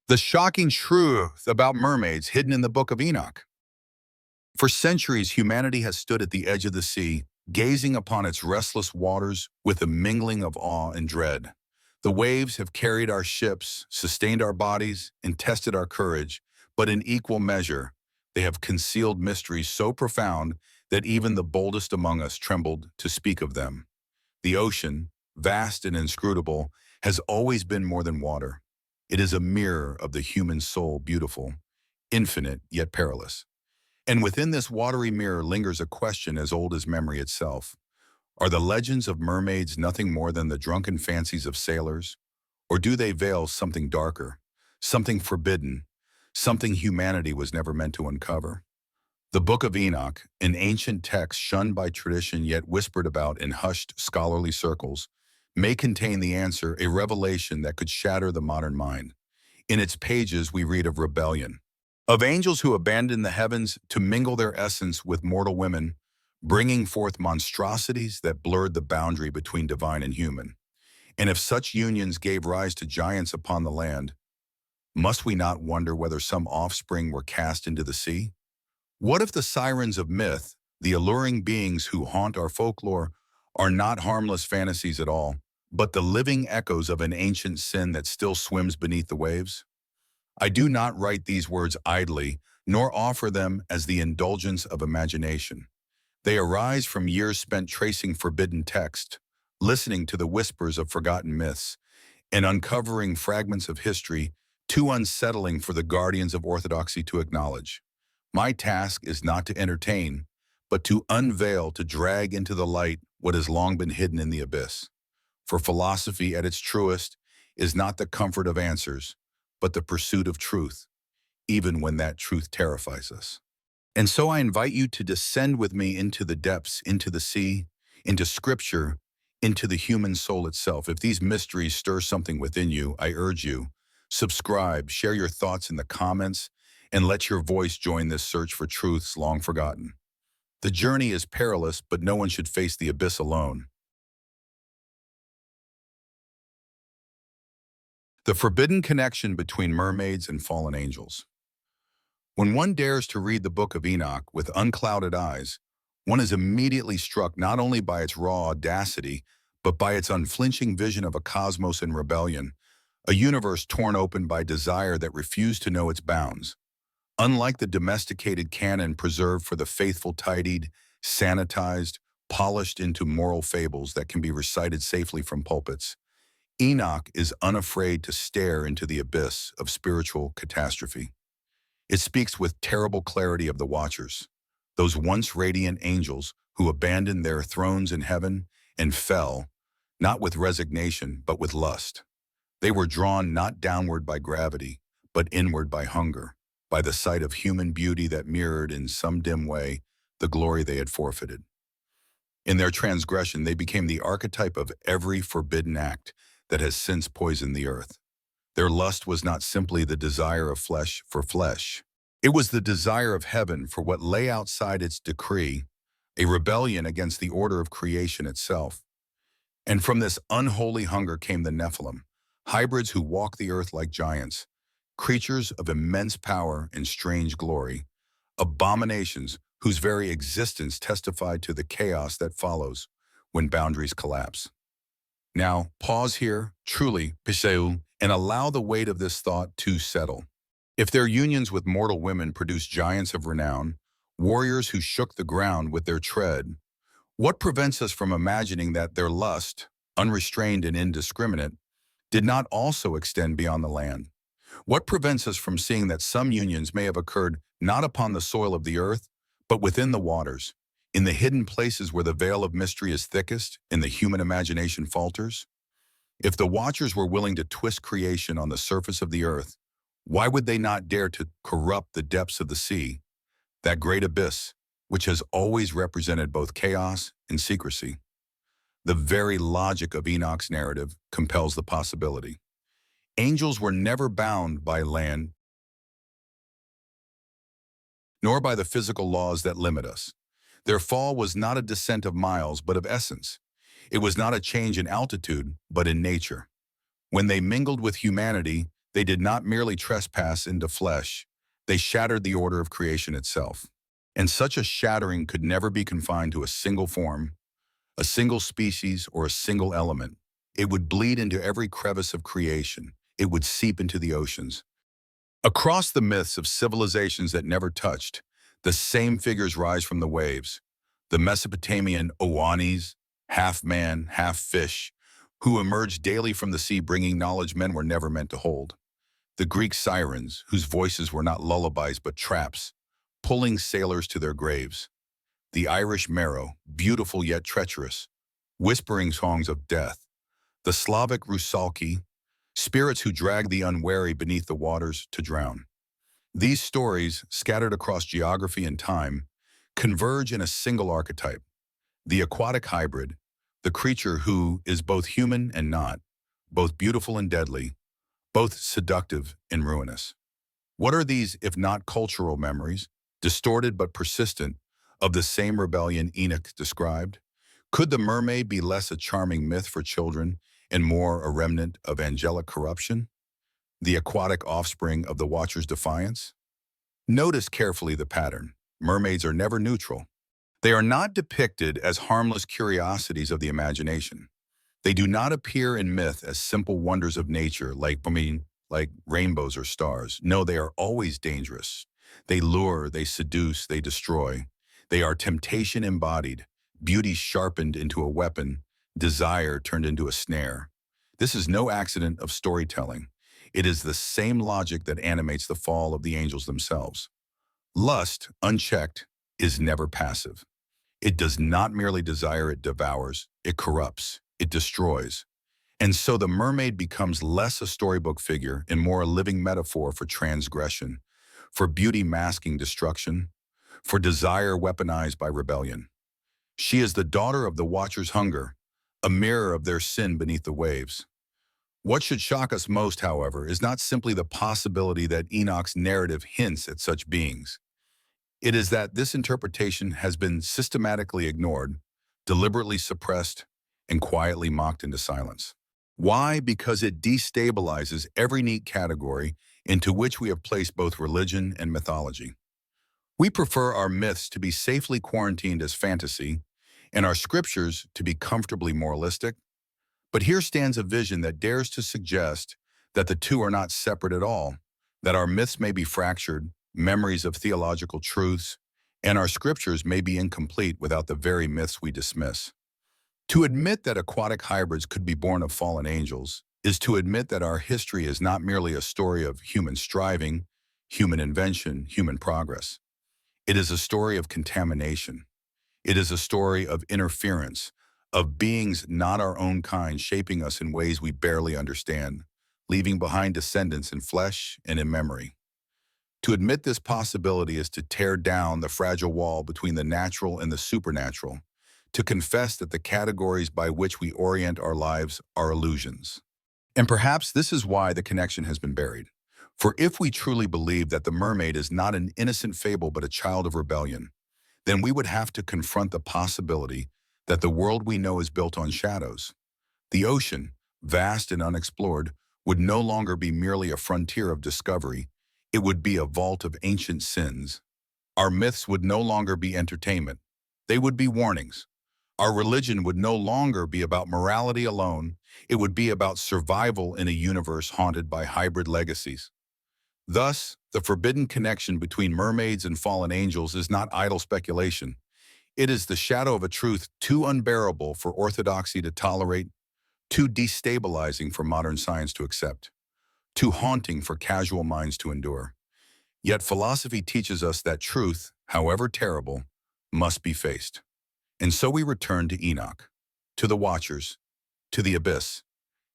The shocking truth about mermaids hidden in the Book of Enoch. For centuries, humanity has stood at the edge of the sea, gazing upon its restless waters with a mingling of awe and dread. The waves have carried our ships, sustained our bodies, and tested our courage, but in equal measure, they have concealed mysteries so profound that even the boldest among us trembled to speak of them. The ocean, vast and inscrutable, has always been more than water. It is a mirror of the human soul, beautiful, infinite, yet perilous. And within this watery mirror lingers a question as old as memory itself. Are the legends of mermaids nothing more than the drunken fancies of sailors? Or do they veil something darker, something forbidden, something humanity was never meant to uncover? The Book of Enoch, an ancient text shunned by tradition yet whispered about in hushed scholarly circles, may contain the answer, a revelation that could shatter the modern mind. In its pages, we read of rebellion, of angels who abandoned the heavens to mingle their essence with mortal women, bringing forth monstrosities that blurred the boundary between divine and human. And if such unions gave rise to giants upon the land, must we not wonder whether some offspring were cast into the sea? What if the sirens of myth, the alluring beings who haunt our folklore, are not harmless fantasies at all, but the living echoes of an ancient sin that still swims beneath the waves? I do not write these words idly, nor offer them as the indulgence of imagination. They arise from years spent tracing forbidden text, listening to the whispers of forgotten myths, and uncovering fragments of history too unsettling for the guardians of orthodoxy to acknowledge. My task is not to entertain, but to unveil, to drag into the light what has long been hidden in the abyss. For philosophy at its truest is not the comfort of answers, but the pursuit of truth, even when that truth terrifies us. And so I invite you to descend with me into the depths, into the sea, into scripture, into the human soul itself. If these mysteries stir something within you, I urge you, subscribe, share your thoughts in the comments, and let your voice join this search for truths long forgotten. The journey is perilous, but no one should face the abyss alone. The forbidden connection between mermaids and fallen angels. When one dares to read the Book of Enoch with unclouded eyes, one is immediately struck not only by its raw audacity, but by its unflinching vision of a cosmos in rebellion, a universe torn open by desire that refused to know its bounds. Unlike the domesticated canon preserved for the faithful, tidied, sanitized, polished into moral fables that can be recited safely from pulpits, Enoch is unafraid to stare into the abyss of spiritual catastrophe. It speaks with terrible clarity of the Watchers, those once radiant angels who abandoned their thrones in heaven and fell, not with resignation, but with lust. They were drawn not downward by gravity, but inward by hunger, by the sight of human beauty that mirrored in some dim way the glory they had forfeited. In their transgression, they became the archetype of every forbidden act that has since poisoned the earth. Their lust was not simply the desire of flesh for flesh. It was the desire of heaven for what lay outside its decree, a rebellion against the order of creation itself. And from this unholy hunger came the Nephilim, hybrids who walk the earth like giants, creatures of immense power and strange glory, abominations whose very existence testified to the chaos that follows when boundaries collapse. Now, pause here, truly, Piseu, and allow the weight of this thought to settle. If their unions with mortal women produced giants of renown, warriors who shook the ground with their tread, what prevents us from imagining that their lust, unrestrained and indiscriminate, did not also extend beyond the land? What prevents us from seeing that some unions may have occurred not upon the soil of the earth, but within the waters, in the hidden places where the veil of mystery is thickest and the human imagination falters? If the Watchers were willing to twist creation on the surface of the earth, why would they not dare to corrupt the depths of the sea, that great abyss, which has always represented both chaos and secrecy? The very logic of Enoch's narrative compels the possibility. Angels were never bound by land, nor by the physical laws that limit us. Their fall was not a descent of miles, but of essence. It was not a change in altitude, but in nature. When they mingled with humanity, They did not merely trespass into flesh, they shattered the order of creation itself. And such a shattering could never be confined to a single form, a single species, or a single element. It would bleed into every crevice of creation. It would seep into the oceans. Across the myths of civilizations that never touched, the same figures rise from the waves. The Mesopotamian Oannes, half man, half fish, who emerged daily from the sea bringing knowledge men were never meant to hold. The Greek sirens, whose voices were not lullabies but traps, pulling sailors to their graves. The Irish Mero, beautiful yet treacherous, whispering songs of death. The Slavic Rusalki, spirits who drag the unwary beneath the waters to drown. These stories, scattered across geography and time, converge in a single archetype, the aquatic hybrid, the creature who is both human and not, both beautiful and deadly, both seductive and ruinous. What are these if not cultural memories, distorted but persistent, of the same rebellion Enoch described? Could the mermaid be less a charming myth for children and more a remnant of angelic corruption? The aquatic offspring of the Watcher's defiance? Notice carefully the pattern. Mermaids are never neutral. They are not depicted as harmless curiosities of the imagination. They do not appear in myth as simple wonders of nature like rainbows or stars. No, they are always dangerous. They lure, they seduce, they destroy. They are temptation embodied, beauty sharpened into a weapon, desire turned into a snare. This is no accident of storytelling. It is the same logic that animates the fall of the angels themselves. Lust, unchecked, is never passive. It does not merely desire, it devours, it corrupts, it destroys. And so the mermaid becomes less a storybook figure and more a living metaphor for transgression, for beauty masking destruction, for desire weaponized by rebellion. She is the daughter of the Watcher's hunger, a mirror of their sin beneath the waves. What should shock us most, however, is not simply the possibility that Enoch's narrative hints at such beings. It is that this interpretation has been systematically ignored, deliberately suppressed, and quietly mocked into silence. Why? Because it destabilizes every neat category into which we have placed both religion and mythology. We prefer our myths to be safely quarantined as fantasy, and our scriptures to be comfortably moralistic. But here stands a vision that dares to suggest that the two are not separate at all, that our myths may be fractured, memories of theological truths, and our scriptures may be incomplete without the very myths we dismiss. To admit that aquatic hybrids could be born of fallen angels is to admit that our history is not merely a story of human striving, human invention, human progress. It is a story of contamination. It is a story of interference, of beings not our own kind shaping us in ways we barely understand, leaving behind descendants in flesh and in memory. To admit this possibility is to tear down the fragile wall between the natural and the supernatural, to confess that the categories by which we orient our lives are illusions. And perhaps this is why the connection has been buried. For if we truly believe that the mermaid is not an innocent fable but a child of rebellion, then we would have to confront the possibility that the world we know is built on shadows. The ocean, vast and unexplored, would no longer be merely a frontier of discovery. It would be a vault of ancient sins. Our myths would no longer be entertainment. They would be warnings. Our religion would no longer be about morality alone. It would be about survival in a universe haunted by hybrid legacies. Thus, the forbidden connection between mermaids and fallen angels is not idle speculation. It is the shadow of a truth too unbearable for orthodoxy to tolerate, too destabilizing for modern science to accept, too haunting for casual minds to endure. Yet philosophy teaches us that truth, however terrible, must be faced. And so we return to Enoch, to the Watchers, to the abyss,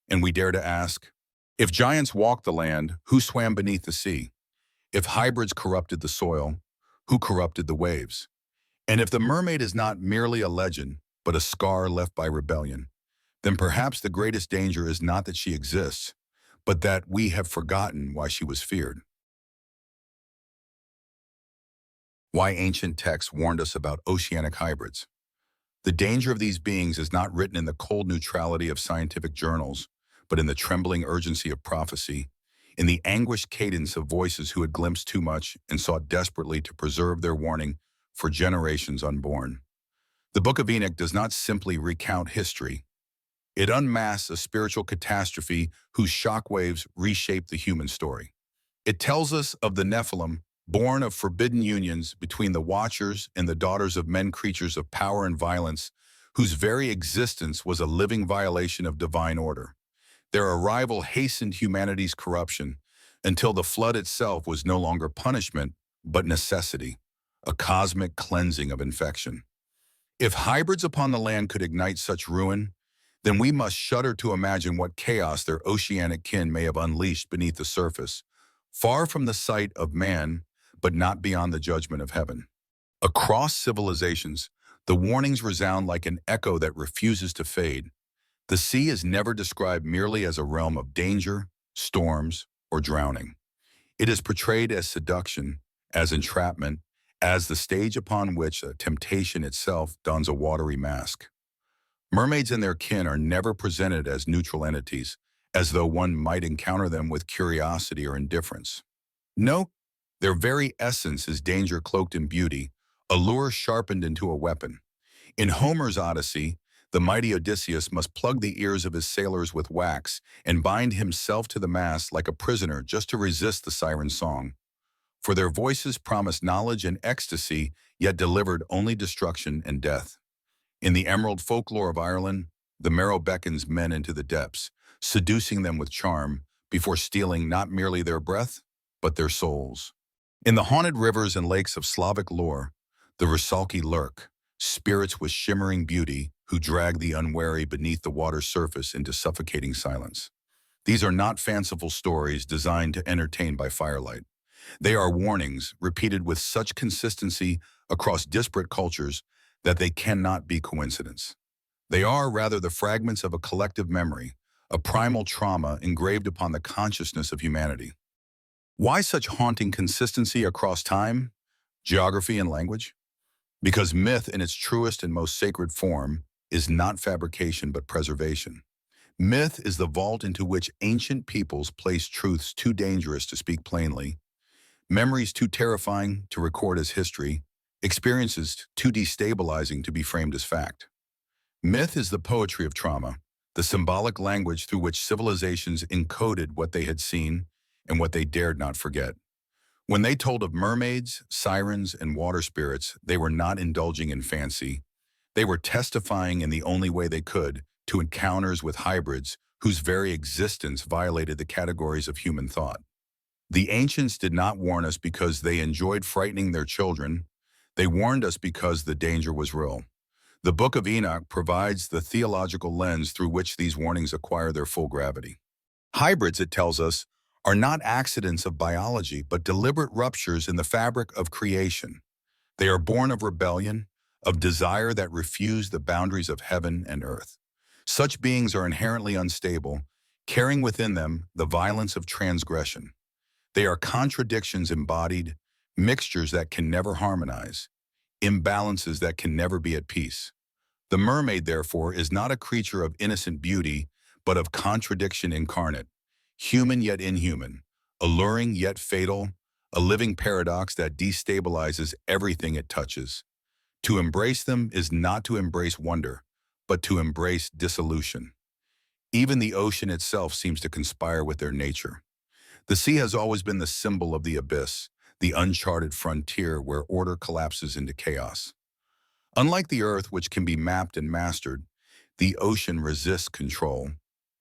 and we dare to ask, if giants walked the land, who swam beneath the sea? If hybrids corrupted the soil, who corrupted the waves? And if the mermaid is not merely a legend, but a scar left by rebellion, then perhaps the greatest danger is not that she exists, but that we have forgotten why she was feared. Why ancient texts warned us about oceanic hybrids. The danger of these beings is not written in the cold neutrality of scientific journals, but in the trembling urgency of prophecy. in the anguished cadence of voices who had glimpsed too much and sought desperately to preserve their warning for generations unborn. The Book of Enoch does not simply recount history. It unmasks a spiritual catastrophe whose shockwaves reshape the human story. It tells us of the Nephilim, born of forbidden unions between the Watchers and the daughters of men, creatures of power and violence, whose very existence was a living violation of divine order. Their arrival hastened humanity's corruption until the flood itself was no longer punishment, but necessity, a cosmic cleansing of infection. If hybrids upon the land could ignite such ruin, then we must shudder to imagine what chaos their oceanic kin may have unleashed beneath the surface, far from the sight of man, but not beyond the judgment of heaven. Across civilizations, the warnings resound like an echo that refuses to fade. The sea is never described merely as a realm of danger, storms, or drowning. It is portrayed as seduction, as entrapment, as the stage upon which temptation itself dons a watery mask. Mermaids and their kin are never presented as neutral entities, as though one might encounter them with curiosity or indifference. No, their very essence is danger cloaked in beauty, a lure sharpened into a weapon. In Homer's Odyssey, the mighty Odysseus must plug the ears of his sailors with wax and bind himself to the mast like a prisoner just to resist the siren's song. For their voices promise knowledge and ecstasy, yet delivered only destruction and death. In the emerald folklore of Ireland, the Merrow beckons men into the depths, seducing them with charm before stealing not merely their breath, but their souls. In the haunted rivers and lakes of Slavic lore, the Rusalki lurk, spirits with shimmering beauty who drag the unwary beneath the water's surface into suffocating silence. These are not fanciful stories designed to entertain by firelight. They are warnings repeated with such consistency across disparate cultures that they cannot be coincidence. They are rather the fragments of a collective memory, a primal trauma engraved upon the consciousness of humanity. Why such haunting consistency across time, geography, and language? Because myth in its truest and most sacred form is not fabrication but preservation. Myth is the vault into which ancient peoples placed truths too dangerous to speak plainly, memories too terrifying to record as history, experiences too destabilizing to be framed as fact. Myth is the poetry of trauma, the symbolic language through which civilizations encoded what they had seen and what they dared not forget. When they told of mermaids, sirens, and water spirits, they were not indulging in fancy. They were testifying in the only way they could to encounters with hybrids whose very existence violated the categories of human thought. The ancients did not warn us because they enjoyed frightening their children. They warned us because the danger was real. The Book of Enoch provides the theological lens through which these warnings acquire their full gravity. Hybrids, it tells us, are not accidents of biology, but deliberate ruptures in the fabric of creation. They are born of rebellion, of desire that refuse the boundaries of heaven and earth. Such beings are inherently unstable, carrying within them the violence of transgression. They are contradictions embodied, mixtures that can never harmonize, imbalances that can never be at peace. The mermaid, therefore, is not a creature of innocent beauty, but of contradiction incarnate, human yet inhuman, alluring yet fatal, a living paradox that destabilizes everything it touches. To embrace them is not to embrace wonder, but to embrace dissolution. Even the ocean itself seems to conspire with their nature. The sea has always been the symbol of the abyss, the uncharted frontier where order collapses into chaos. Unlike the earth, which can be mapped and mastered, the ocean resists control.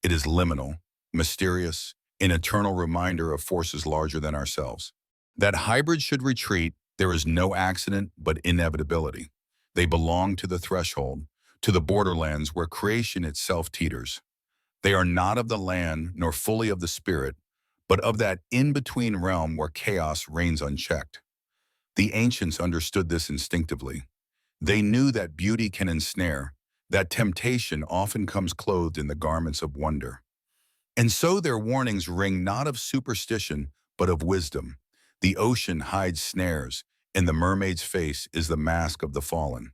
It is liminal, mysterious, an eternal reminder of forces larger than ourselves. That hybrids should retreat, there is no accident but inevitability. They belong to the threshold, to the borderlands where creation itself teeters. They are not of the land nor fully of the spirit, but of that in-between realm where chaos reigns unchecked. The ancients understood this instinctively. They knew that beauty can ensnare, that temptation often comes clothed in the garments of wonder. And so their warnings ring not of superstition, but of wisdom. The ocean hides snares, and the mermaid's face is the mask of the fallen.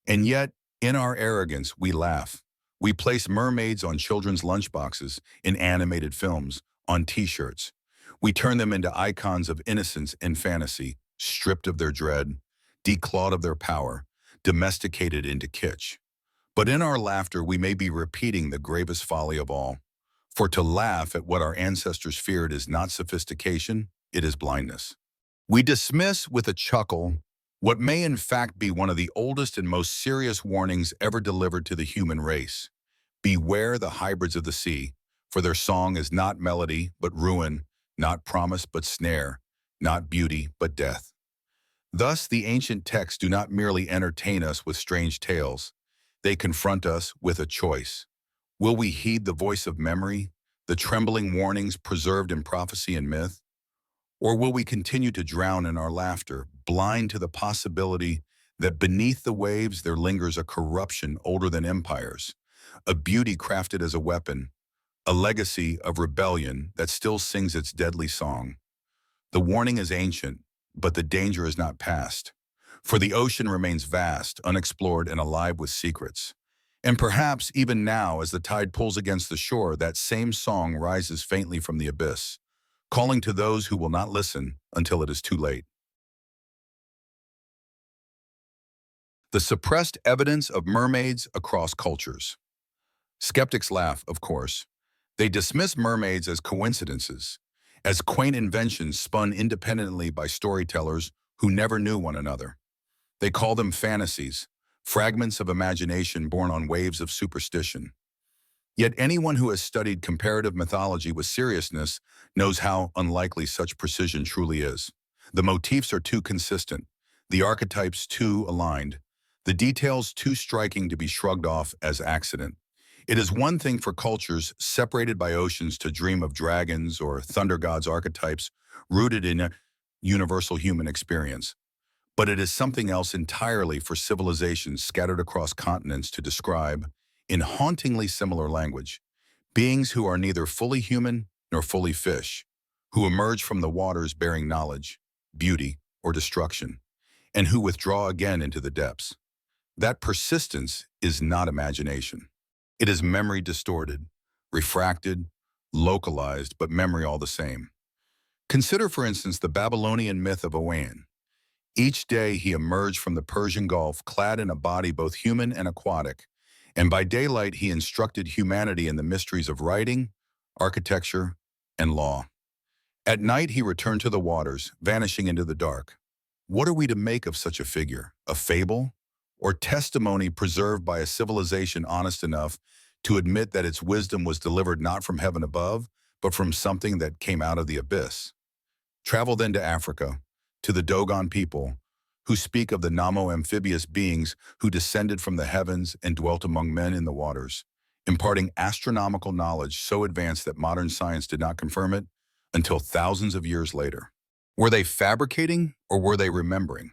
And yet, in our arrogance, we laugh. We place mermaids on children's lunchboxes, in animated films, on t-shirts. We turn them into icons of innocence and fantasy, stripped of their dread, declawed of their power, domesticated into kitsch. But in our laughter, we may be repeating the gravest folly of all. For to laugh at what our ancestors feared is not sophistication, it is blindness. We dismiss with a chuckle what may in fact be one of the oldest and most serious warnings ever delivered to the human race. Beware the hybrids of the sea, for their song is not melody but ruin, not promise but snare, not beauty but death. Thus the ancient texts do not merely entertain us with strange tales, they confront us with a choice. Will we heed the voice of memory, the trembling warnings preserved in prophecy and myth? Or will we continue to drown in our laughter, blind to the possibility that beneath the waves there lingers a corruption older than empires, a beauty crafted as a weapon, a legacy of rebellion that still sings its deadly song? The warning is ancient, but the danger is not past. For the ocean remains vast, unexplored, and alive with secrets. And perhaps even now, as the tide pulls against the shore, that same song rises faintly from the abyss, calling to those who will not listen until it is too late. The suppressed evidence of mermaids across cultures. Skeptics laugh, of course. They dismiss mermaids as coincidences, as quaint inventions spun independently by storytellers who never knew one another. They call them fantasies, fragments of imagination born on waves of superstition. Yet anyone who has studied comparative mythology with seriousness knows how unlikely such precision truly is. The motifs are too consistent, the archetypes too aligned, the details too striking to be shrugged off as accident. It is one thing for cultures separated by oceans to dream of dragons or thunder gods archetypes rooted in a universal human experience. But it is something else entirely for civilizations scattered across continents to describe, in hauntingly similar language, beings who are neither fully human nor fully fish, who emerge from the waters bearing knowledge, beauty, or destruction, and who withdraw again into the depths. That persistence is not imagination. It is memory distorted, refracted, localized, but memory all the same. Consider, for instance, the Babylonian myth of Oan. Each day he emerged from the Persian Gulf clad in a body both human and aquatic, and by daylight he instructed humanity in the mysteries of writing, architecture, and law. At night he returned to the waters, vanishing into the dark. What are we to make of such a figure? A fable? Or testimony preserved by a civilization honest enough to admit that its wisdom was delivered not from heaven above, but from something that came out of the abyss? Travel then to Africa, to the Dogon people, who speak of the Namo amphibious beings who descended from the heavens and dwelt among men in the waters, imparting astronomical knowledge so advanced that modern science did not confirm it until thousands of years later. Were they fabricating or were they remembering?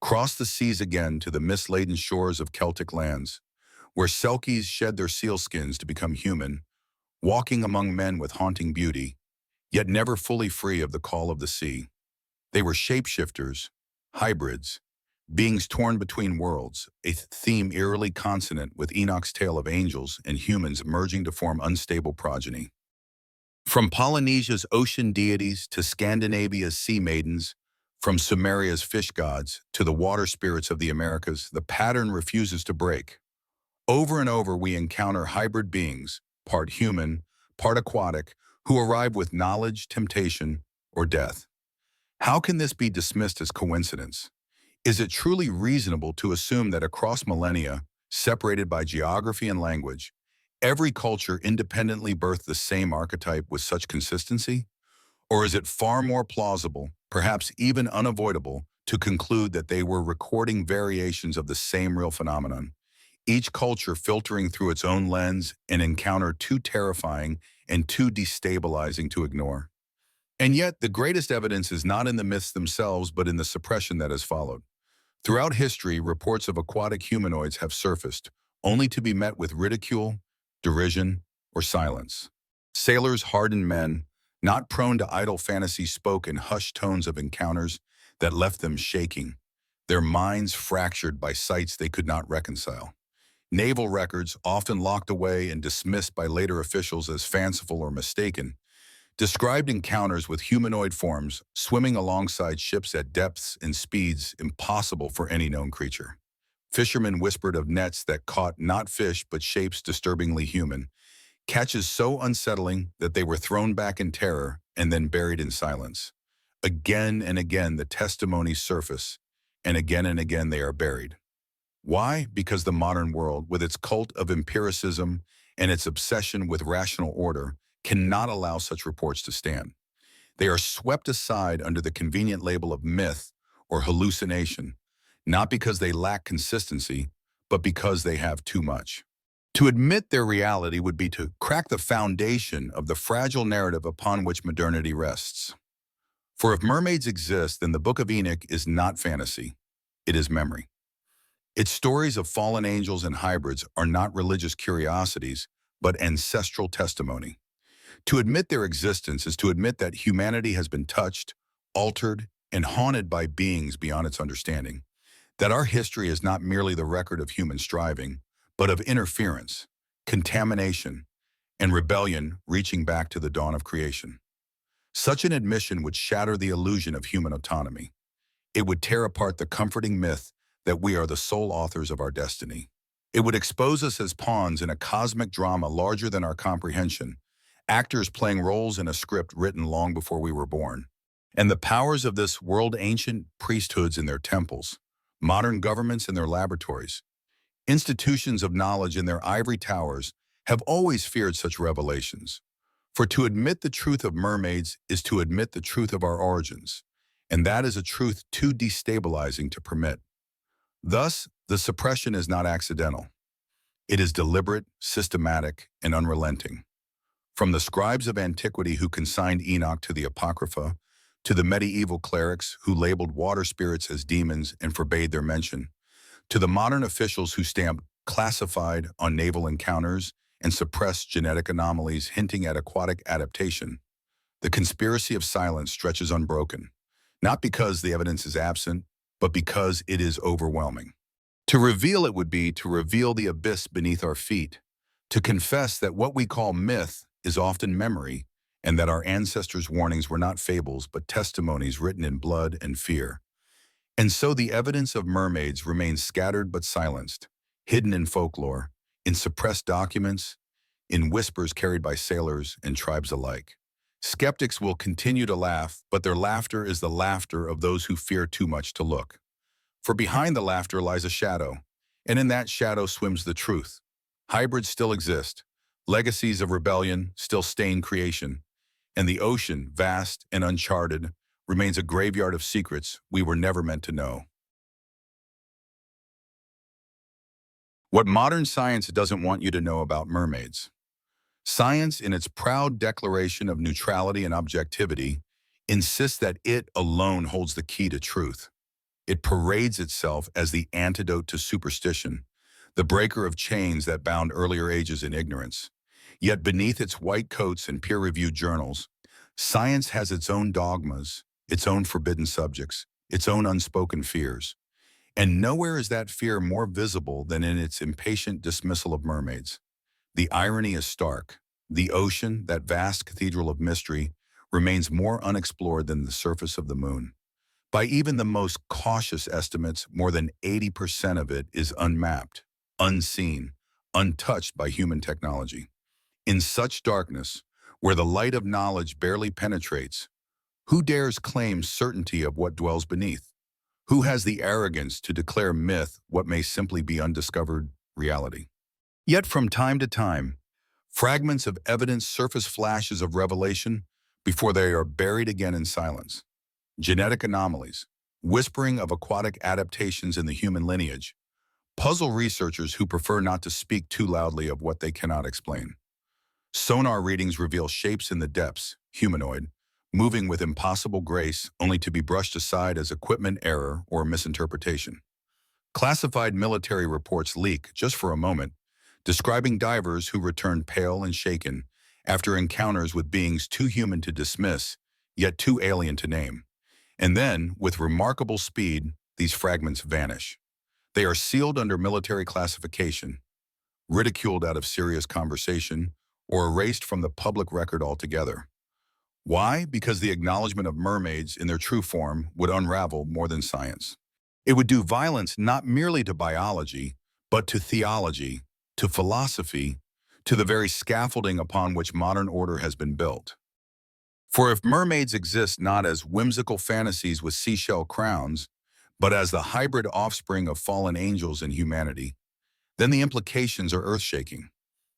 Cross the seas again to the mist-laden shores of Celtic lands, where Selkies shed their sealskins to become human, walking among men with haunting beauty, yet never fully free of the call of the sea. They were shapeshifters, hybrids, beings torn between worlds, a theme eerily consonant with Enoch's tale of angels and humans merging to form unstable progeny. From Polynesia's ocean deities to Scandinavia's sea maidens, from Sumeria's fish gods to the water spirits of the Americas, the pattern refuses to break. Over and over we encounter hybrid beings, part human, part aquatic, who arrive with knowledge, temptation, or death. How can this be dismissed as coincidence? Is it truly reasonable to assume that across millennia, separated by geography and language, every culture independently birthed the same archetype with such consistency? Or is it far more plausible, perhaps even unavoidable, to conclude that they were recording variations of the same real phenomenon, each culture filtering through its own lens an encounter too terrifying and too destabilizing to ignore? And yet, the greatest evidence is not in the myths themselves, but in the suppression that has followed. Throughout history, reports of aquatic humanoids have surfaced, only to be met with ridicule, derision, or silence. Sailors, hardened men, not prone to idle fantasy, spoke in hushed tones of encounters that left them shaking, their minds fractured by sights they could not reconcile. Naval records, often locked away and dismissed by later officials as fanciful or mistaken, described encounters with humanoid forms swimming alongside ships at depths and speeds impossible for any known creature. Fishermen whispered of nets that caught not fish but shapes disturbingly human, catches so unsettling that they were thrown back in terror and then buried in silence. Again and again the testimonies surface, and again they are buried. Why? Because the modern world, with its cult of empiricism and its obsession with rational order, cannot allow such reports to stand. They are swept aside under the convenient label of myth or hallucination, not because they lack consistency, but because they have too much. To admit their reality would be to crack the foundation of the fragile narrative upon which modernity rests. For if mermaids exist, then the Book of Enoch is not fantasy, it is memory. Its stories of fallen angels and hybrids are not religious curiosities, but ancestral testimony. To admit their existence is to admit that humanity has been touched, altered, and haunted by beings beyond its understanding. That our history is not merely the record of human striving, but of interference, contamination, and rebellion reaching back to the dawn of creation. Such an admission would shatter the illusion of human autonomy. It would tear apart the comforting myth that we are the sole authors of our destiny. It would expose us as pawns in a cosmic drama larger than our comprehension, actors playing roles in a script written long before we were born. And the powers of this world, ancient priesthoods in their temples, modern governments in their laboratories, institutions of knowledge in their ivory towers, have always feared such revelations. For to admit the truth of mermaids is to admit the truth of our origins, and that is a truth too destabilizing to permit. Thus, the suppression is not accidental. It is deliberate, systematic, and unrelenting. From the scribes of antiquity who consigned Enoch to the Apocrypha, to the medieval clerics who labeled water spirits as demons and forbade their mention, to the modern officials who stamped classified on naval encounters and suppressed genetic anomalies hinting at aquatic adaptation, the conspiracy of silence stretches unbroken, not because the evidence is absent, but because it is overwhelming. To reveal it would be to reveal the abyss beneath our feet, to confess that what we call myth is often memory, and that our ancestors' warnings were not fables but testimonies written in blood and fear. And so the evidence of mermaids remains scattered but silenced, hidden in folklore, in suppressed documents, in whispers carried by sailors and tribes alike. Skeptics will continue to laugh, but their laughter is the laughter of those who fear too much to look. For behind the laughter lies a shadow, and in that shadow swims the truth. Hybrids still exist, legacies of rebellion still stain creation, and the ocean, vast and uncharted, remains a graveyard of secrets we were never meant to know. What modern science doesn't want you to know about mermaids. Science, in its proud declaration of neutrality and objectivity, insists that it alone holds the key to truth. It parades itself as the antidote to superstition, the breaker of chains that bound earlier ages in ignorance. Yet beneath its white coats and peer-reviewed journals, science has its own dogmas, its own forbidden subjects, its own unspoken fears. And nowhere is that fear more visible than in its impatient dismissal of mermaids. The irony is stark. The ocean, that vast cathedral of mystery, remains more unexplored than the surface of the moon. By even the most cautious estimates, more than 80% of it is unmapped, unseen, untouched by human technology. In such darkness, where the light of knowledge barely penetrates, who dares claim certainty of what dwells beneath? Who has the arrogance to declare myth what may simply be undiscovered reality? Yet from time to time, fragments of evidence surface flashes of revelation before they are buried again in silence. Genetic anomalies, whispering of aquatic adaptations in the human lineage, puzzle researchers who prefer not to speak too loudly of what they cannot explain. Sonar readings reveal shapes in the depths, humanoid, moving with impossible grace only to be brushed aside as equipment error or misinterpretation. Classified military reports leak, just for a moment, describing divers who returned pale and shaken after encounters with beings too human to dismiss, yet too alien to name. And then, with remarkable speed, these fragments vanish. They are sealed under military classification, ridiculed out of serious conversation, or erased from the public record altogether. Why? Because the acknowledgement of mermaids in their true form would unravel more than science. It would do violence not merely to biology, but to theology, to philosophy, to the very scaffolding upon which modern order has been built. For if mermaids exist not as whimsical fantasies with seashell crowns, but as the hybrid offspring of fallen angels and humanity, then the implications are earth-shaking.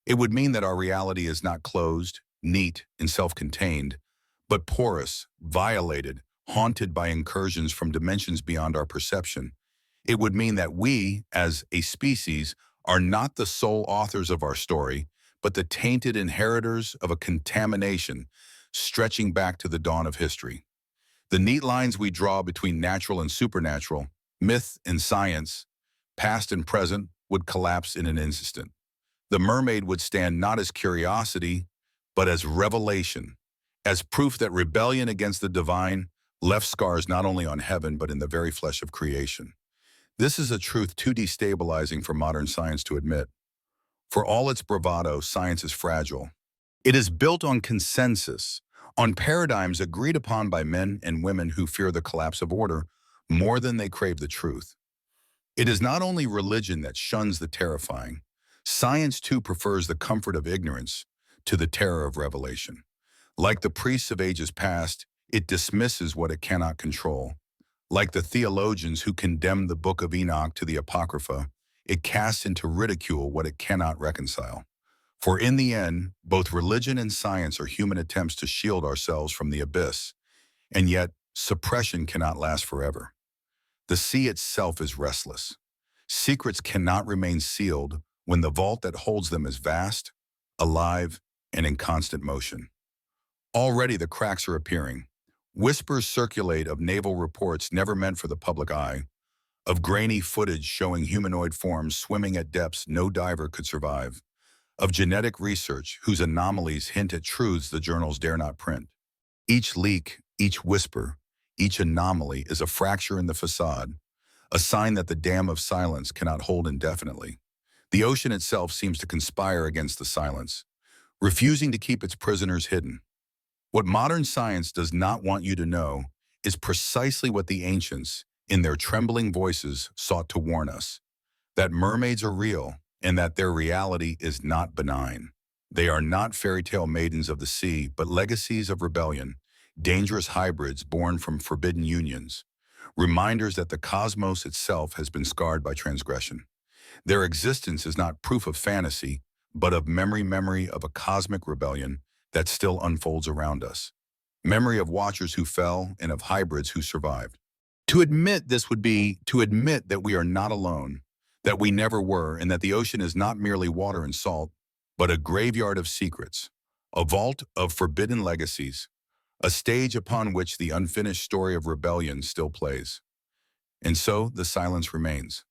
It would mean that our reality is not closed, neat, and self-contained, but porous, violated, haunted by incursions from dimensions beyond our perception. It would mean that we, as a species, are not the sole authors of our story, but the tainted inheritors of a contamination stretching back to the dawn of history. The neat lines we draw between natural and supernatural, myth and science, past and present, would collapse in an instant. The mermaid would stand not as curiosity, but as revelation, as proof that rebellion against the divine left scars not only on heaven, but in the very flesh of creation. This is a truth too destabilizing for modern science to admit. For all its bravado, science is fragile. It is built on consensus, on paradigms agreed upon by men and women who fear the collapse of order more than they crave the truth. It is not only religion that shuns the terrifying. Science too prefers the comfort of ignorance to the terror of revelation. Like the priests of ages past, it dismisses what it cannot control. Like the theologians who condemned the book of Enoch to the Apocrypha, it casts into ridicule what it cannot reconcile. For in the end, both religion and science are human attempts to shield ourselves from the abyss, and yet suppression cannot last forever. The sea itself is restless. Secrets cannot remain sealed when the vault that holds them is vast, alive, and in constant motion. Already the cracks are appearing. Whispers circulate of naval reports never meant for the public eye, of grainy footage showing humanoid forms swimming at depths no diver could survive, of genetic research whose anomalies hint at truths the journals dare not print. Each leak, each whisper, each anomaly is a fracture in the facade, a sign that the dam of silence cannot hold indefinitely. The ocean itself seems to conspire against the silence, refusing to keep its prisoners hidden. What modern science does not want you to know is precisely what the ancients, in their trembling voices, sought to warn us, that mermaids are real and that their reality is not benign. They are not fairy tale maidens of the sea, but legacies of rebellion, dangerous hybrids born from forbidden unions, reminders that the cosmos itself has been scarred by transgression. Their existence is not proof of fantasy, but of memory of a cosmic rebellion that still unfolds around us. Memory of watchers who fell and of hybrids who survived. To admit this would be to admit that we are not alone, that we never were, and that the ocean is not merely water and salt, but a graveyard of secrets, a vault of forbidden legacies, a stage upon which the unfinished story of rebellion still plays. And so the silence remains.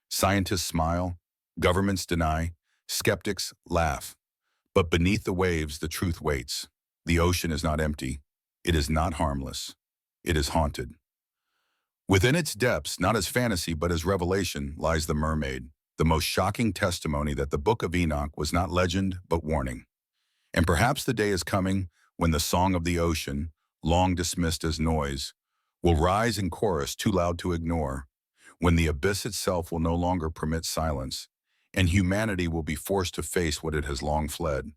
Scientists smile, governments deny, skeptics laugh. But beneath the waves, the truth waits. The ocean is not empty. It is not harmless. It is haunted. Within its depths, not as fantasy but as revelation, lies the mermaid, the most shocking testimony that the book of Enoch was not legend but warning. And perhaps the day is coming when the song of the ocean, long dismissed as noise, will rise in chorus too loud to ignore, when the abyss itself will no longer permit silence, and humanity will be forced to face what it has long fled.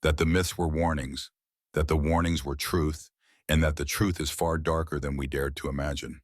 That the myths were warnings, that the warnings were truth, and that the truth is far darker than we dared to imagine.